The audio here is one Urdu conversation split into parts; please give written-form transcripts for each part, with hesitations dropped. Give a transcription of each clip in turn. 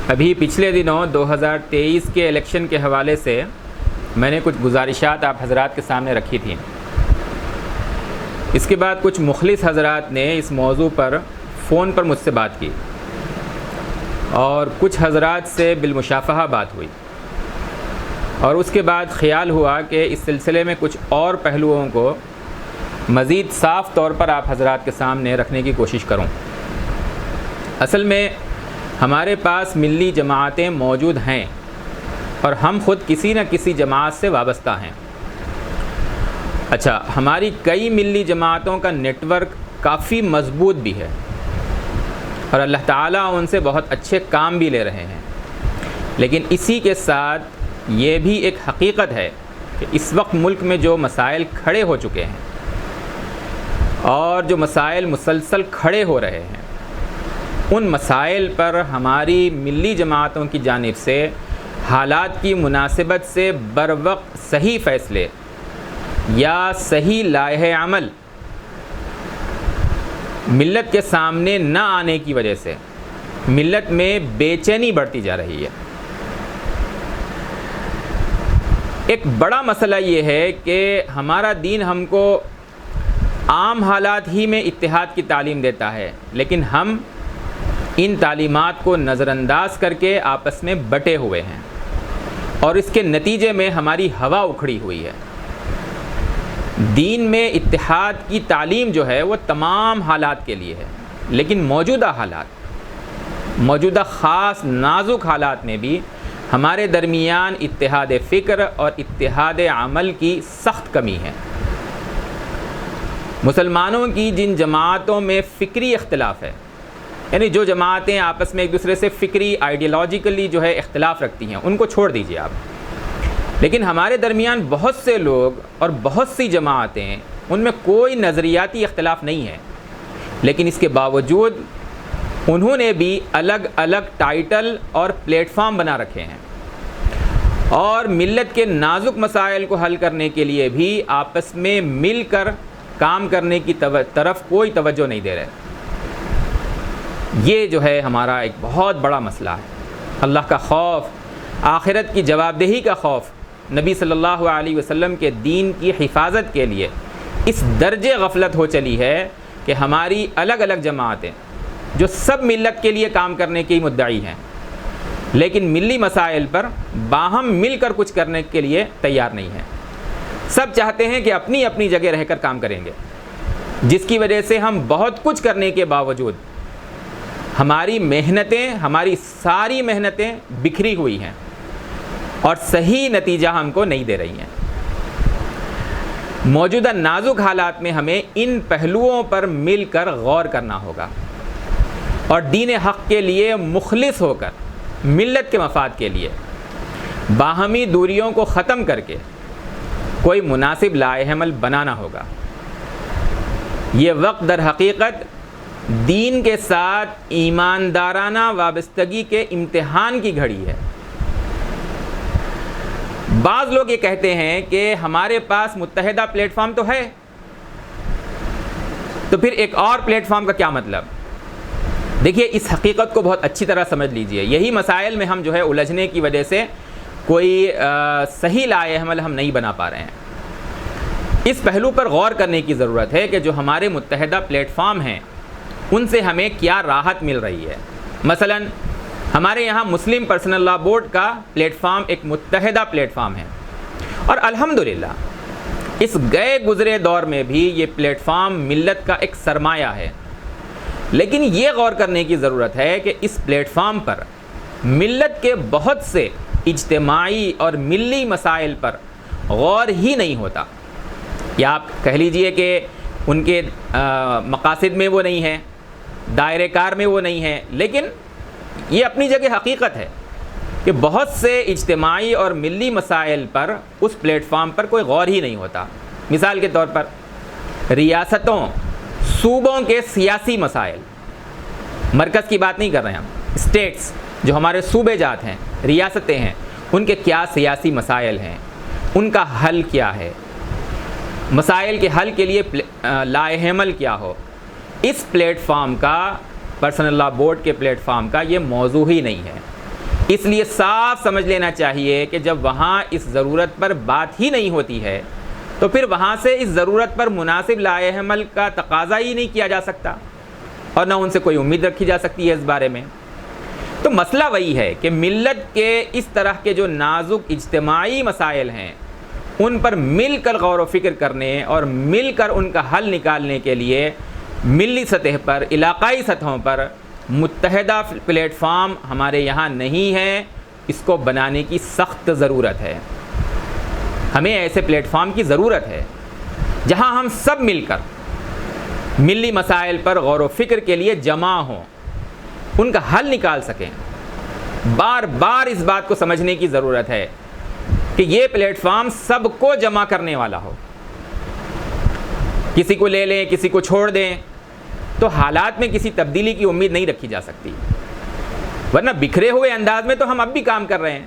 ابھی پچھلے دنوں 2023 کے الیکشن کے حوالے سے میں نے کچھ گزارشات آپ حضرات کے سامنے رکھی تھیں۔ اس کے بعد کچھ مخلص حضرات نے اس موضوع پر فون پر مجھ سے بات کی اور کچھ حضرات سے بالمشافہہ بات ہوئی، اور اس کے بعد خیال ہوا کہ اس سلسلے میں کچھ اور پہلوؤں کو مزید صاف طور پر آپ حضرات کے سامنے رکھنے کی کوشش کروں۔ اصل میں ہمارے پاس ملی جماعتیں موجود ہیں اور ہم خود کسی نہ کسی جماعت سے وابستہ ہیں۔ اچھا، ہماری کئی ملی جماعتوں کا نیٹ ورک کافی مضبوط بھی ہے اور اللہ تعالیٰ ان سے بہت اچھے کام بھی لے رہے ہیں، لیکن اسی کے ساتھ یہ بھی ایک حقیقت ہے کہ اس وقت ملک میں جو مسائل کھڑے ہو چکے ہیں اور جو مسائل مسلسل کھڑے ہو رہے ہیں، ان مسائل پر ہماری ملی جماعتوں کی جانب سے حالات کی مناسبت سے بروقت صحیح فیصلے یا صحیح لائحہ عمل ملت کے سامنے نہ آنے کی وجہ سے ملت میں بے چینی بڑھتی جا رہی ہے۔ ایک بڑا مسئلہ یہ ہے کہ ہمارا دین ہم کو عام حالات ہی میں اتحاد کی تعلیم دیتا ہے، لیکن ہم ان تعلیمات کو نظر انداز کر کے آپس میں بٹے ہوئے ہیں اور اس کے نتیجے میں ہماری ہوا اکھڑی ہوئی ہے۔ دین میں اتحاد کی تعلیم جو ہے وہ تمام حالات کے لیے ہے، لیکن موجودہ خاص نازک حالات میں بھی ہمارے درمیان اتحاد فکر اور اتحاد عمل کی سخت کمی ہے۔ مسلمانوں کی جن جماعتوں میں فکری اختلاف ہے، یعنی جو جماعتیں آپس میں ایک دوسرے سے فکری آئیڈیالوجیکلی جو ہے اختلاف رکھتی ہیں، ان کو چھوڑ دیجیے آپ، لیکن ہمارے درمیان بہت سے لوگ اور بہت سی جماعتیں، ان میں کوئی نظریاتی اختلاف نہیں ہے، لیکن اس کے باوجود انہوں نے بھی الگ الگ ٹائٹل اور پلیٹ فارم بنا رکھے ہیں اور ملت کے نازک مسائل کو حل کرنے کے لیے بھی آپس میں مل کر کام کرنے کی طرف کوئی توجہ نہیں دے رہے۔ یہ جو ہے ہمارا ایک بہت بڑا مسئلہ ہے۔ اللہ کا خوف، آخرت کی جواب دہی کا خوف، نبی صلی اللہ علیہ وسلم کے دین کی حفاظت کے لیے اس درجے غفلت ہو چلی ہے کہ ہماری الگ الگ جماعتیں جو سب ملت کے لیے کام کرنے کی مدعی ہیں، لیکن ملی مسائل پر باہم مل کر کچھ کرنے کے لیے تیار نہیں ہیں۔ سب چاہتے ہیں کہ اپنی اپنی جگہ رہ کر کام کریں گے، جس کی وجہ سے ہم بہت کچھ کرنے کے باوجود ہماری ساری محنتیں بکھری ہوئی ہیں اور صحیح نتیجہ ہم کو نہیں دے رہی ہیں۔ موجودہ نازک حالات میں ہمیں ان پہلوؤں پر مل کر غور کرنا ہوگا اور دین حق کے لیے مخلص ہو کر ملت کے مفاد کے لیے باہمی دوریوں کو ختم کر کے کوئی مناسب لائحہ عمل بنانا ہوگا۔ یہ وقت در حقیقت دین کے ساتھ ایماندارانہ وابستگی کے امتحان کی گھڑی ہے۔ بعض لوگ یہ کہتے ہیں کہ ہمارے پاس متحدہ پلیٹ فارم تو ہے، تو پھر ایک اور پلیٹ فارم کا کیا مطلب؟ دیکھیے، اس حقیقت کو بہت اچھی طرح سمجھ لیجئے۔ یہی مسائل میں ہم جو ہے الجھنے کی وجہ سے کوئی صحیح لائحہ عمل ہم نہیں بنا پا رہے ہیں۔ اس پہلو پر غور کرنے کی ضرورت ہے کہ جو ہمارے متحدہ پلیٹ فارم ہیں، ان سے ہمیں کیا راحت مل رہی ہے۔ مثلا ہمارے یہاں مسلم پرسنل لاء بورڈ کا پلیٹ فارم ایک متحدہ پلیٹ فارم ہے، اور الحمدللہ اس گئے گزرے دور میں بھی یہ پلیٹ فارم ملت کا ایک سرمایہ ہے، لیکن یہ غور کرنے کی ضرورت ہے کہ اس پلیٹ فارم پر ملت کے بہت سے اجتماعی اور ملی مسائل پر غور ہی نہیں ہوتا، یا آپ کہہ لیجئے کہ ان کے مقاصد میں وہ نہیں ہیں، دائرہ کار میں وہ نہیں ہیں، لیکن یہ اپنی جگہ حقیقت ہے کہ بہت سے اجتماعی اور ملی مسائل پر اس پلیٹ فارم پر کوئی غور ہی نہیں ہوتا۔ مثال کے طور پر ریاستوں، صوبوں کے سیاسی مسائل، مرکز کی بات نہیں کر رہے ہیں ہم، اسٹیٹس جو ہمارے صوبے جات ہیں، ریاستیں ہیں، ان کے کیا سیاسی مسائل ہیں، ان کا حل کیا ہے، مسائل کے حل کے لیے لائحہ عمل کیا ہو، اس پلیٹ فارم کا پرسنل لاء بورڈ کے پلیٹ فارم کا یہ موضوع ہی نہیں ہے۔ اس لیے صاف سمجھ لینا چاہیے کہ جب وہاں اس ضرورت پر بات ہی نہیں ہوتی ہے تو پھر وہاں سے اس ضرورت پر مناسب لائحہ عمل کا تقاضا ہی نہیں کیا جا سکتا اور نہ ان سے کوئی امید رکھی جا سکتی ہے اس بارے میں۔ تو مسئلہ وہی ہے کہ ملت کے اس طرح کے جو نازک اجتماعی مسائل ہیں ان پر مل کر غور و فکر کرنے اور مل کر ان کا حل نکالنے کے لیے ملی سطح پر، علاقائی سطحوں پر متحدہ پلیٹ فارم ہمارے یہاں نہیں ہے۔ اس کو بنانے کی سخت ضرورت ہے۔ ہمیں ایسے پلیٹ فارم کی ضرورت ہے جہاں ہم سب مل کر ملی مسائل پر غور و فکر کے لیے جمع ہوں، ان کا حل نکال سکیں۔ بار بار اس بات کو سمجھنے کی ضرورت ہے کہ یہ پلیٹ فارم سب کو جمع کرنے والا ہو۔ کسی کو لے لیں، کسی کو چھوڑ دیں تو حالات میں کسی تبدیلی کی امید نہیں رکھی جا سکتی، ورنہ بکھرے ہوئے انداز میں تو ہم اب بھی کام کر رہے ہیں،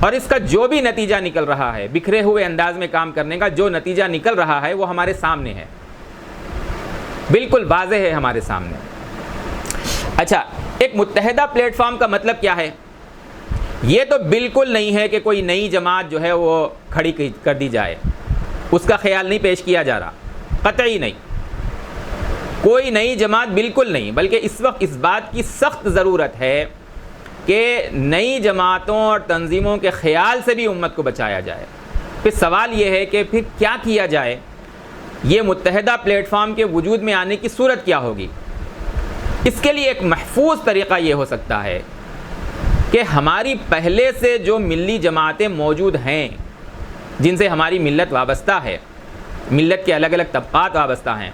اور اس کا جو بھی نتیجہ نکل رہا ہے، بکھرے ہوئے انداز میں کام کرنے کا جو نتیجہ نکل رہا ہے وہ ہمارے سامنے ہے، بالکل واضح ہے ہمارے سامنے۔ اچھا، ایک متحدہ پلیٹ فارم کا مطلب کیا ہے؟ یہ تو بالکل نہیں ہے کہ کوئی نئی جماعت جو ہے وہ کھڑی کر دی جائے، اس کا خیال نہیں پیش کیا جا رہا، قطعی نہیں، کوئی نئی جماعت بالکل نہیں، بلکہ اس وقت اس بات کی سخت ضرورت ہے کہ نئی جماعتوں اور تنظیموں کے خیال سے بھی امت کو بچایا جائے۔ پھر سوال یہ ہے کہ پھر کیا کیا جائے؟ یہ متحدہ پلیٹ فارم کے وجود میں آنے کی صورت کیا ہوگی؟ اس کے لیے ایک محفوظ طریقہ یہ ہو سکتا ہے کہ ہماری پہلے سے جو ملی جماعتیں موجود ہیں، جن سے ہماری ملت وابستہ ہے، ملت کے الگ الگ طبقات وابستہ ہیں،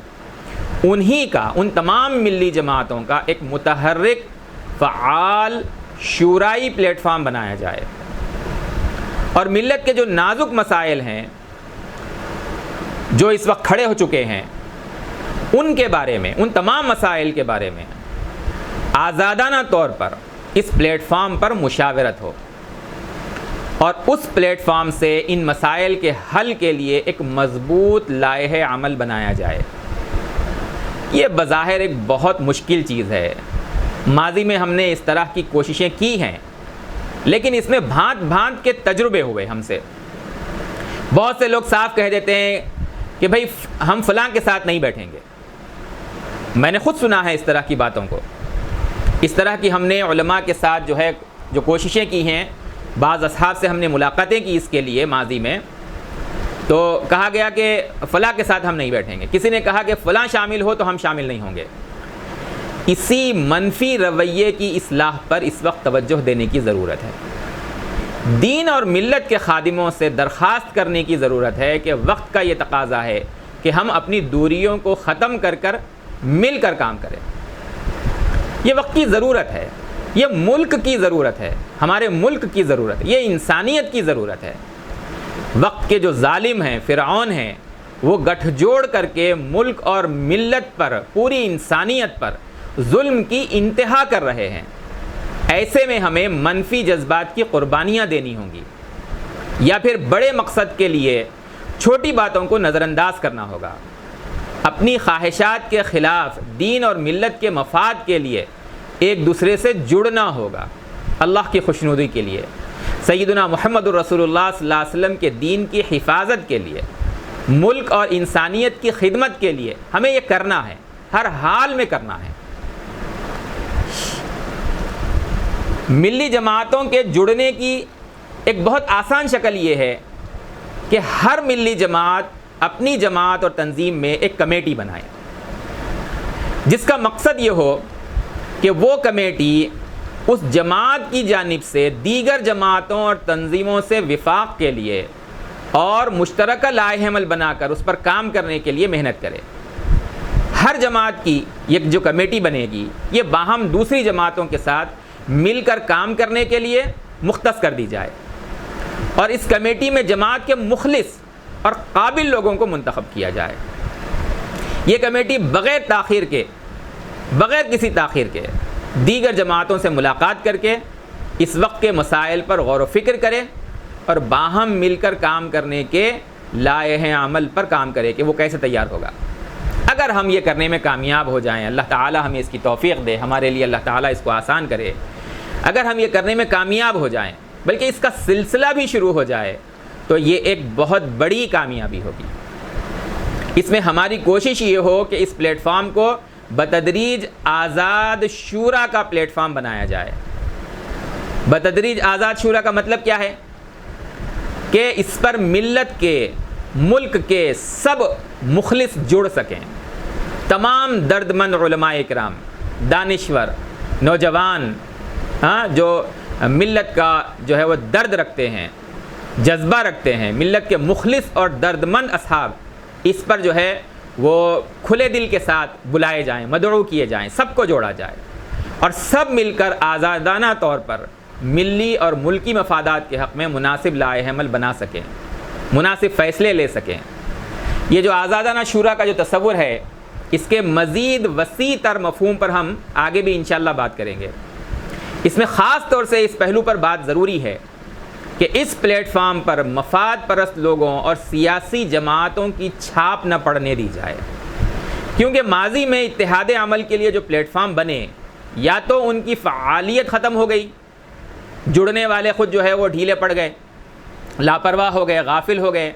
انہی کا، ان تمام ملی جماعتوں کا ایک متحرک، فعال، شورائی پلیٹ فارم بنایا جائے، اور ملت کے جو نازک مسائل ہیں جو اس وقت کھڑے ہو چکے ہیں ان کے بارے میں، ان تمام مسائل کے بارے میں آزادانہ طور پر اس پلیٹ فارم پر مشاورت ہو، اور اس پلیٹ فارم سے ان مسائل کے حل کے لیے ایک مضبوط لائحہ عمل بنایا جائے۔ یہ بظاہر ایک بہت مشکل چیز ہے، ماضی میں ہم نے اس طرح کی کوششیں کی ہیں، لیکن اس میں بھانت بھانت کے تجربے ہوئے ہم سے۔ بہت سے لوگ صاف کہہ دیتے ہیں کہ بھائی ہم فلاں کے ساتھ نہیں بیٹھیں گے۔ میں نے خود سنا ہے اس طرح کی باتوں کو، اس طرح کی ہم نے علماء کے ساتھ جو ہے جو کوششیں کی ہیں، بعض اصحاب سے ہم نے ملاقاتیں کی اس کے لیے ماضی میں، تو کہا گیا کہ فلاں کے ساتھ ہم نہیں بیٹھیں گے، کسی نے کہا کہ فلاں شامل ہو تو ہم شامل نہیں ہوں گے۔ اسی منفی رویے کی اصلاح پر اس وقت توجہ دینے کی ضرورت ہے۔ دین اور ملت کے خادموں سے درخواست کرنے کی ضرورت ہے کہ وقت کا یہ تقاضا ہے کہ ہم اپنی دوریوں کو ختم کر کر مل کر کام کریں۔ یہ وقت کی ضرورت ہے، یہ ملک کی ضرورت ہے، ہمارے ملک کی ضرورت ہے، یہ انسانیت کی ضرورت ہے۔ وقت کے جو ظالم ہیں، فرعون ہیں، وہ گٹھ جوڑ کر کے ملک اور ملت پر، پوری انسانیت پر ظلم کی انتہا کر رہے ہیں۔ ایسے میں ہمیں منفی جذبات کی قربانیاں دینی ہوں گی، یا پھر بڑے مقصد کے لیے چھوٹی باتوں کو نظر انداز کرنا ہوگا۔ اپنی خواہشات کے خلاف دین اور ملت کے مفاد کے لیے ایک دوسرے سے جڑنا ہوگا، اللہ کی خوشنودی کے لیے، سیدنا محمد رسول اللہ صلی اللہ علیہ وسلم کے دین کی حفاظت کے لیے، ملک اور انسانیت کی خدمت کے لیے ہمیں یہ کرنا ہے، ہر حال میں کرنا ہے۔ ملی جماعتوں کے جڑنے کی ایک بہت آسان شکل یہ ہے کہ ہر ملی جماعت اپنی جماعت اور تنظیم میں ایک کمیٹی بنائے، جس کا مقصد یہ ہو کہ وہ کمیٹی اس جماعت کی جانب سے دیگر جماعتوں اور تنظیموں سے وفاق کے لیے اور مشترکہ لائحہ عمل بنا کر اس پر کام کرنے کے لیے محنت کرے۔ ہر جماعت کی ایک جو کمیٹی بنے گی، یہ باہم دوسری جماعتوں کے ساتھ مل کر کام کرنے کے لیے مختص کر دی جائے، اور اس کمیٹی میں جماعت کے مخلص اور قابل لوگوں کو منتخب کیا جائے۔ یہ کمیٹی بغیر تاخیر کے، بغیر کسی تاخیر کے دیگر جماعتوں سے ملاقات کر کے اس وقت کے مسائل پر غور و فکر کرے اور باہم مل کر کام کرنے کے لائحہ عمل پر کام کرے کہ وہ کیسے تیار ہوگا۔ اگر ہم یہ کرنے میں کامیاب ہو جائیں، اللہ تعالی ہمیں اس کی توفیق دے، ہمارے لیے اللہ تعالی اس کو آسان کرے، اگر ہم یہ کرنے میں کامیاب ہو جائیں، بلکہ اس کا سلسلہ بھی شروع ہو جائے، تو یہ ایک بہت بڑی کامیابی ہوگی۔ اس میں ہماری کوشش یہ ہو کہ اس پلیٹ فارم کو بتدریج آزاد شورا کا پلیٹ فارم بنایا جائے۔ بتدریج آزاد شورا کا مطلب کیا ہے؟ کہ اس پر ملت کے، ملک کے سب مخلص جڑ سکیں، تمام درد مند علماء اکرام، دانشور، نوجوان، جو ملت کا جو ہے وہ درد رکھتے ہیں، جذبہ رکھتے ہیں، ملت کے مخلص اور درد مند اصحاب، اس پر جو ہے وہ کھلے دل کے ساتھ بلائے جائیں، مدعو کیے جائیں، سب کو جوڑا جائے، اور سب مل کر آزادانہ طور پر ملی اور ملکی مفادات کے حق میں مناسب لائحہ عمل بنا سکیں، مناسب فیصلے لے سکیں۔ یہ جو آزادانہ شورا کا جو تصور ہے، اس کے مزید وسیع تر مفہوم پر ہم آگے بھی انشاءاللہ بات کریں گے۔ اس میں خاص طور سے اس پہلو پر بات ضروری ہے کہ اس پلیٹ فارم پر مفاد پرست لوگوں اور سیاسی جماعتوں کی چھاپ نہ پڑنے دی جائے، کیونکہ ماضی میں اتحاد عمل کے لیے جو پلیٹ فارم بنے، یا تو ان کی فعالیت ختم ہو گئی، جڑنے والے خود جو ہے وہ ڈھیلے پڑ گئے، لاپرواہ ہو گئے، غافل ہو گئے،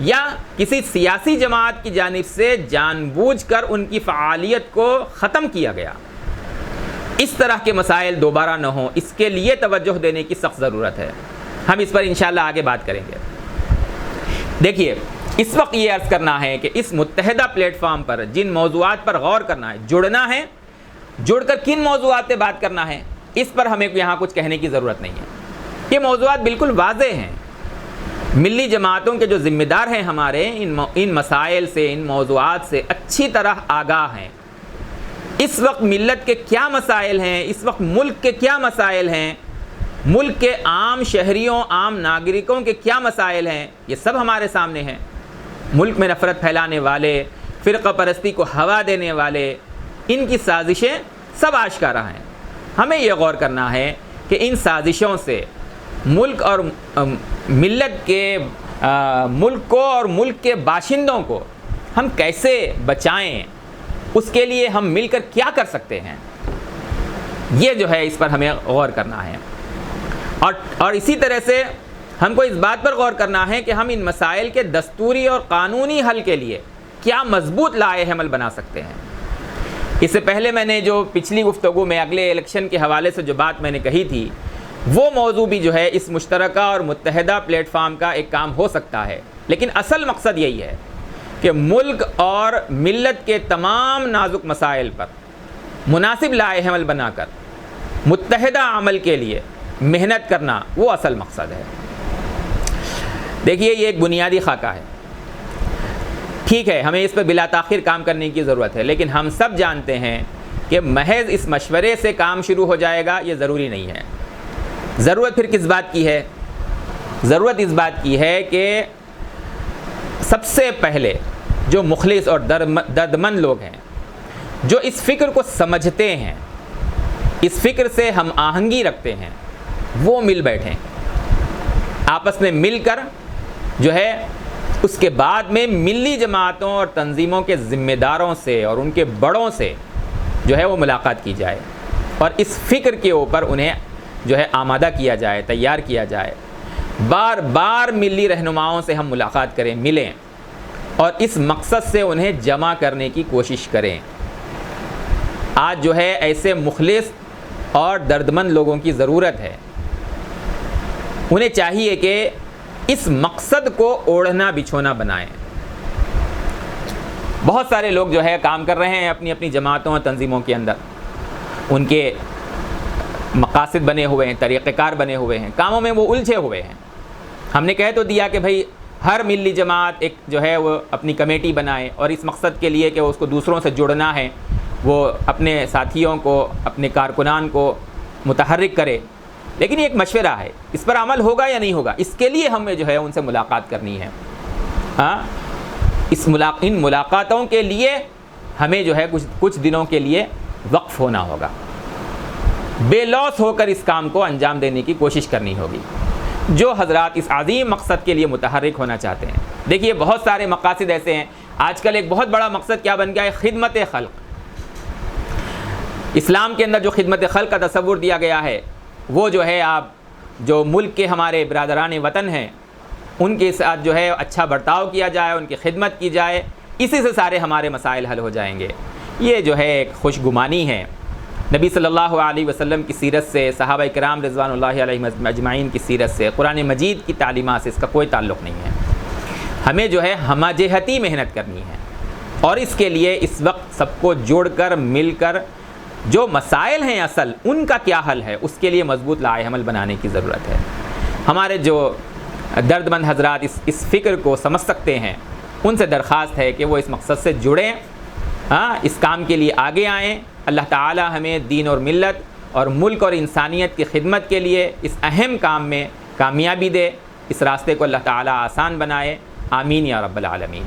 یا کسی سیاسی جماعت کی جانب سے جان بوجھ کر ان کی فعالیت کو ختم کیا گیا۔ اس طرح کے مسائل دوبارہ نہ ہوں، اس کے لیے توجہ دینے کی سخت ضرورت ہے۔ ہم اس پر انشاءاللہ آگے بات کریں گے۔ دیکھیے، اس وقت یہ عرض کرنا ہے کہ اس متحدہ پلیٹ فارم پر جن موضوعات پر غور کرنا ہے، جڑنا ہے، جڑ کر کن موضوعات پہ بات کرنا ہے، اس پر ہمیں یہاں کچھ کہنے کی ضرورت نہیں ہے۔ یہ موضوعات بالکل واضح ہیں۔ ملی جماعتوں کے جو ذمہ دار ہیں ہمارے، ان مسائل سے، ان موضوعات سے اچھی طرح آگاہ ہیں۔ اس وقت ملت کے کیا مسائل ہیں، اس وقت ملک کے کیا مسائل ہیں، ملک کے عام شہریوں، عام ناگرکوں کے کیا مسائل ہیں، یہ سب ہمارے سامنے ہیں۔ ملک میں نفرت پھیلانے والے، فرقہ پرستی کو ہوا دینے والے، ان کی سازشیں سب آشکارا ہیں۔ ہمیں یہ غور کرنا ہے کہ ان سازشوں سے ملک اور ملت کے ملک کو اور ملک کے باشندوں کو ہم کیسے بچائیں، اس کے لیے ہم مل کر کیا کر سکتے ہیں، یہ جو ہے اس پر ہمیں غور کرنا ہے۔ اور اسی طرح سے ہم کو اس بات پر غور کرنا ہے کہ ہم ان مسائل کے دستوری اور قانونی حل کے لیے کیا مضبوط لائحہ عمل بنا سکتے ہیں۔ اس سے پہلے میں نے جو پچھلی گفتگو میں اگلے الیکشن کے حوالے سے جو بات میں نے کہی تھی، وہ موضوع بھی جو ہے اس مشترکہ اور متحدہ پلیٹ فارم کا ایک کام ہو سکتا ہے، لیکن اصل مقصد یہی ہے کہ ملک اور ملت کے تمام نازک مسائل پر مناسب لائحہ عمل بنا کر متحدہ عمل کے لیے محنت کرنا، وہ اصل مقصد ہے۔ دیکھیے، یہ ایک بنیادی خاکہ ہے، ٹھیک ہے، ہمیں اس پر بلا تاخیر کام کرنے کی ضرورت ہے، لیکن ہم سب جانتے ہیں کہ محض اس مشورے سے کام شروع ہو جائے گا، یہ ضروری نہیں ہے۔ ضرورت پھر کس بات کی ہے؟ ضرورت اس بات کی ہے کہ سب سے پہلے جو مخلص اور دردمند لوگ ہیں، جو اس فکر کو سمجھتے ہیں، اس فکر سے ہم آہنگی رکھتے ہیں، وہ مل بیٹھیں، آپس میں مل کر جو ہے اس کے بعد میں ملی جماعتوں اور تنظیموں کے ذمہ داروں سے اور ان کے بڑوں سے جو ہے وہ ملاقات کی جائے، اور اس فکر کے اوپر انہیں جو ہے آمادہ کیا جائے، تیار کیا جائے۔ بار بار ملی رہنماؤں سے ہم ملاقات کریں، ملیں، اور اس مقصد سے انہیں جمع کرنے کی کوشش کریں۔ آج جو ہے ایسے مخلص اور دردمند لوگوں کی ضرورت ہے۔ انہیں چاہیے کہ اس مقصد کو اوڑھنا بچھونا بنائیں۔ بہت سارے لوگ جو ہے کام کر رہے ہیں اپنی اپنی جماعتوں اور تنظیموں کے اندر، ان کے مقاصد بنے ہوئے ہیں، طریقہ کار بنے ہوئے ہیں، کاموں میں وہ الجھے ہوئے ہیں۔ ہم نے کہہ تو دیا کہ بھائی ہر ملی جماعت ایک جو ہے وہ اپنی کمیٹی بنائے، اور اس مقصد کے لیے کہ اس کو دوسروں سے جڑنا ہے، وہ اپنے ساتھیوں کو، اپنے کارکنان کو متحرک کرے۔ لیکن یہ ایک مشورہ ہے، اس پر عمل ہوگا یا نہیں ہوگا، اس کے لیے ہمیں جو ہے ان سے ملاقات کرنی ہے۔ ان ملاقاتوں کے لیے ہمیں جو ہے کچھ دنوں کے لیے وقف ہونا ہوگا، بے لوث ہو کر اس کام کو انجام دینے کی کوشش کرنی ہوگی، جو حضرات اس عظیم مقصد کے لیے متحرک ہونا چاہتے ہیں۔ دیکھیے، بہت سارے مقاصد ایسے ہیں۔ آج کل ایک بہت بڑا مقصد کیا بن گیا ہے؟ خدمت خلق۔ اسلام کے اندر جو خدمت خلق کا تصور دیا گیا ہے، وہ جو ہے آپ جو ملک کے ہمارے برادران وطن ہیں ان کے ساتھ جو ہے اچھا برتاؤ کیا جائے، ان کی خدمت کی جائے، اسی سے سارے ہمارے مسائل حل ہو جائیں گے۔ یہ جو ہے ایک خوش گمانی ہے۔ نبی صلی اللہ علیہ وسلم کی سیرت سے، صحابہ کرام رضوان اللہ علیہم اجمعین کی سیرت سے، قرآن مجید کی تعلیمات سے اس کا کوئی تعلق نہیں ہے۔ ہمیں جو ہے ہمہ جہتی محنت کرنی ہے، اور اس کے لیے اس وقت سب کو جوڑ کر مل کر جو مسائل ہیں اصل ان کا کیا حل ہے، اس کے لیے مضبوط لائحہ عمل بنانے کی ضرورت ہے۔ ہمارے جو درد مند حضرات اس فکر کو سمجھ سکتے ہیں ان سے درخواست ہے کہ وہ اس مقصد سے جڑیں، اس کام کے لیے آگے آئیں۔ اللہ تعالی ہمیں دین اور ملت اور ملک اور انسانیت کی خدمت کے لیے اس اہم کام میں کامیابی دے، اس راستے کو اللہ تعالی آسان بنائے۔ آمین یا رب العالمین۔